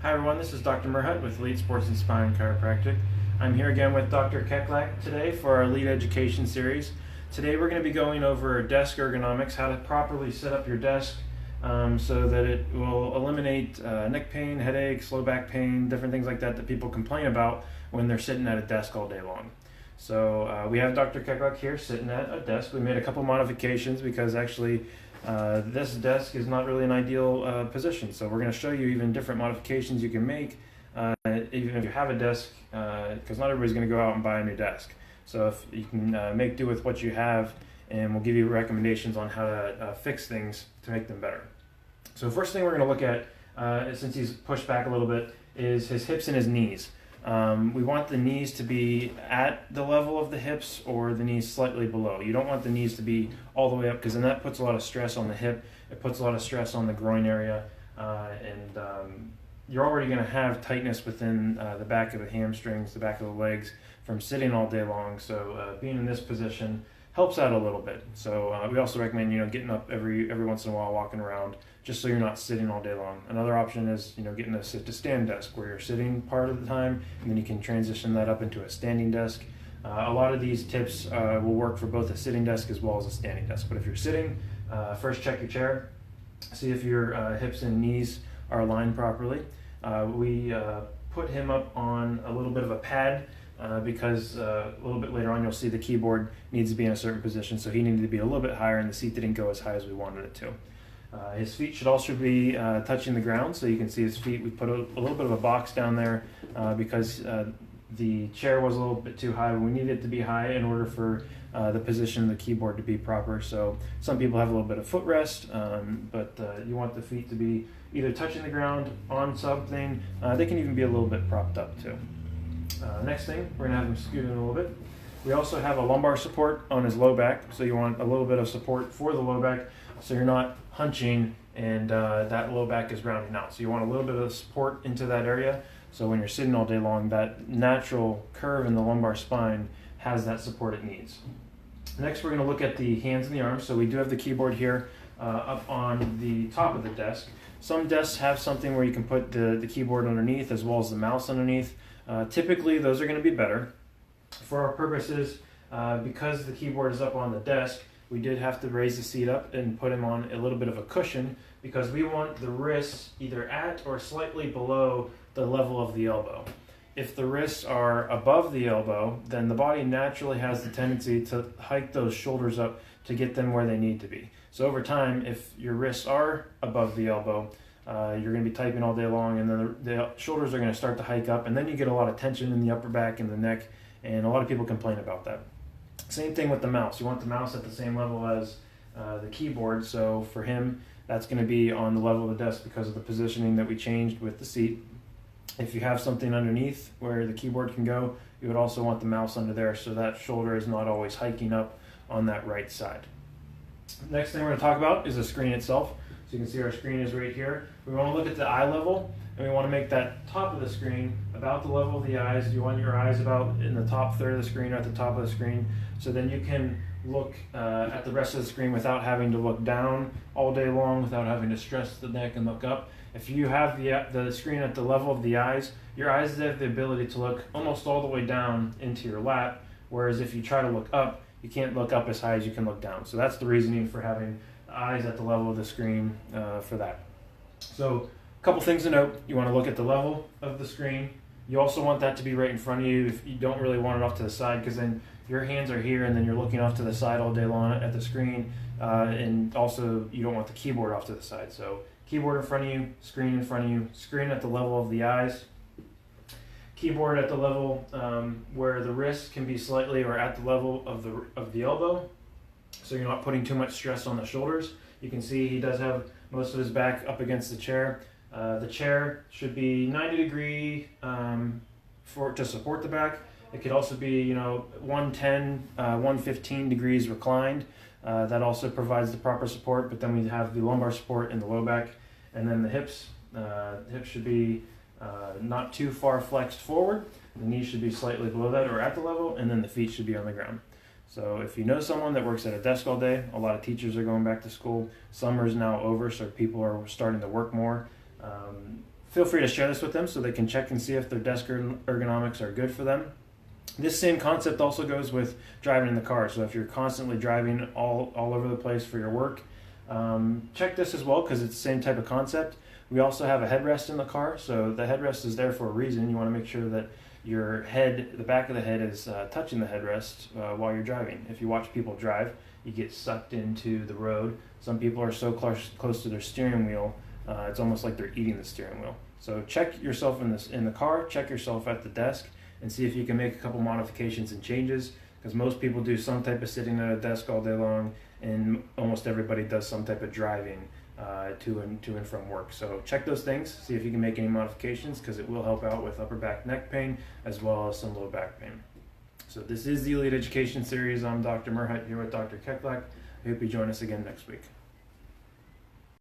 Hi everyone, this is Dr. Merhaut with Elite Sports and Spine Chiropractic. I'm here again with Dr. Keklak today for our Elite Education series. Today we're going to be going over desk ergonomics, how to properly set up your desk so that it will eliminate neck pain, headaches, low back pain, different things like that people complain about when they're sitting at a desk all day long. So we have Dr. Keklak here sitting at a desk. We made a couple modifications because actually this desk is not really an ideal position, so we're going to show you even different modifications you can make even if you have a desk, because not everybody's going to go out and buy a new desk. So if you can make do with what you have, and we'll give you recommendations on how to fix things to make them better. So first thing we're going to look at, since he's pushed back a little bit, is his hips and his knees. We want the knees to be at the level of the hips or the knees slightly below. You don't want the knees to be all the way up, because then that puts a lot of stress on the hip. It puts a lot of stress on the groin area, and you're already going to have tightness within the back of the hamstrings, the back of the legs from sitting all day long. So being in this position helps out a little bit. So we also recommend getting up every once in a while, walking around, just so you're not sitting all day long. Another option is getting a sit to stand desk where you're sitting part of the time, and then you can transition that up into a standing desk. A lot of these tips will work for both a sitting desk as well as a standing desk. But if you're sitting, first check your chair, see if your hips and knees are aligned properly. We put him up on a little bit of a pad because a little bit later on you'll see the keyboard needs to be in a certain position, so he needed to be a little bit higher and the seat didn't go as high as we wanted it to. His feet should also be touching the ground, so you can see his feet. We put a little bit of a box down there because the chair was a little bit too high. We needed it to be high in order for the position of the keyboard to be proper. So some people have a little bit of footrest, but you want the feet to be either touching the ground, on something. They can even be a little bit propped up too. Next thing, we're going to have him scoot in a little bit. We also have a lumbar support on his low back, so you want a little bit of support for the low back so you're not hunching and that low back is rounding out. So you want a little bit of support into that area, so when you're sitting all day long, that natural curve in the lumbar spine has that support it needs. Next, we're going to look at the hands and the arms. So we do have the keyboard here up on the top of the desk. Some desks have something where you can put the keyboard underneath as well as the mouse underneath. Typically, those are going to be better. For our purposes, because the keyboard is up on the desk, we did have to raise the seat up and put him on a little bit of a cushion because we want the wrists either at or slightly below the level of the elbow. If the wrists are above the elbow, then the body naturally has the tendency to hike those shoulders up to get them where they need to be. So over time, if your wrists are above the elbow, you're going to be typing all day long, and then the shoulders are going to start to hike up, and then you get a lot of tension in the upper back and the neck, and a lot of people complain about that. Same thing with the mouse. You want the mouse at the same level as the keyboard, so for him, that's going to be on the level of the desk because of the positioning that we changed with the seat. If you have something underneath where the keyboard can go, you would also want the mouse under there so that shoulder is not always hiking up on that right side. Next thing we're going to talk about is the screen itself. So you can see our screen is right here. We want to look at the eye level, and we want to make that top of the screen about the level of the eyes. You want your eyes about in the top third of the screen or at the top of the screen, so then you can look at the rest of the screen without having to look down all day long, without having to stress the neck and look up. If you have the screen at the level of the eyes, your eyes have the ability to look almost all the way down into your lap, whereas if you try to look up, you can't look up as high as you can look down. So that's the reasoning for having the eyes at the level of the screen for that. So a couple things to note. You want to look at the level of the screen. You also want that to be right in front of you. If you don't really want it off to the side, because then your hands are here and then you're looking off to the side all day long at the screen. And also you don't want the keyboard off to the side. So keyboard in front of you, screen in front of you, screen at the level of the eyes. Keyboard at the level where the wrist can be slightly or at the level of the elbow, so you're not putting too much stress on the shoulders. You can see he does have most of his back up against the chair. The chair should be 90 degree to support the back. It could also be 110, 115 degrees reclined. That also provides the proper support, but then we have the lumbar support in the low back, and then the hips. The hips should be not too far flexed forward. The knees should be slightly below that or at the level, and then the feet should be on the ground. So if you know someone that works at a desk all day, a lot of teachers are going back to school. Summer is now over, so people are starting to work more. feel free to share this with them so they can check and see if their desk ergonomics are good for them. This same concept also goes with driving in the car. So if you're constantly driving all over the place for your work, check this as well because it's the same type of concept. We also have a headrest in the car, so the headrest is there for a reason. You want to make sure that your head, the back of the head, is touching the headrest while you're driving. If you watch people drive, you get sucked into the road. Some people are so close to their steering wheel, it's almost like they're eating the steering wheel. So check yourself in the car, check yourself at the desk, and see if you can make a couple modifications and changes, because most people do some type of sitting at a desk all day long, and almost everybody does some type of driving to and from work. So check those things, see if you can make any modifications, because it will help out with upper back neck pain as well as some low back pain. So this is the Elite Education Series. I'm Dr. Merhaut here with Dr. Keklak. I hope you join us again next week.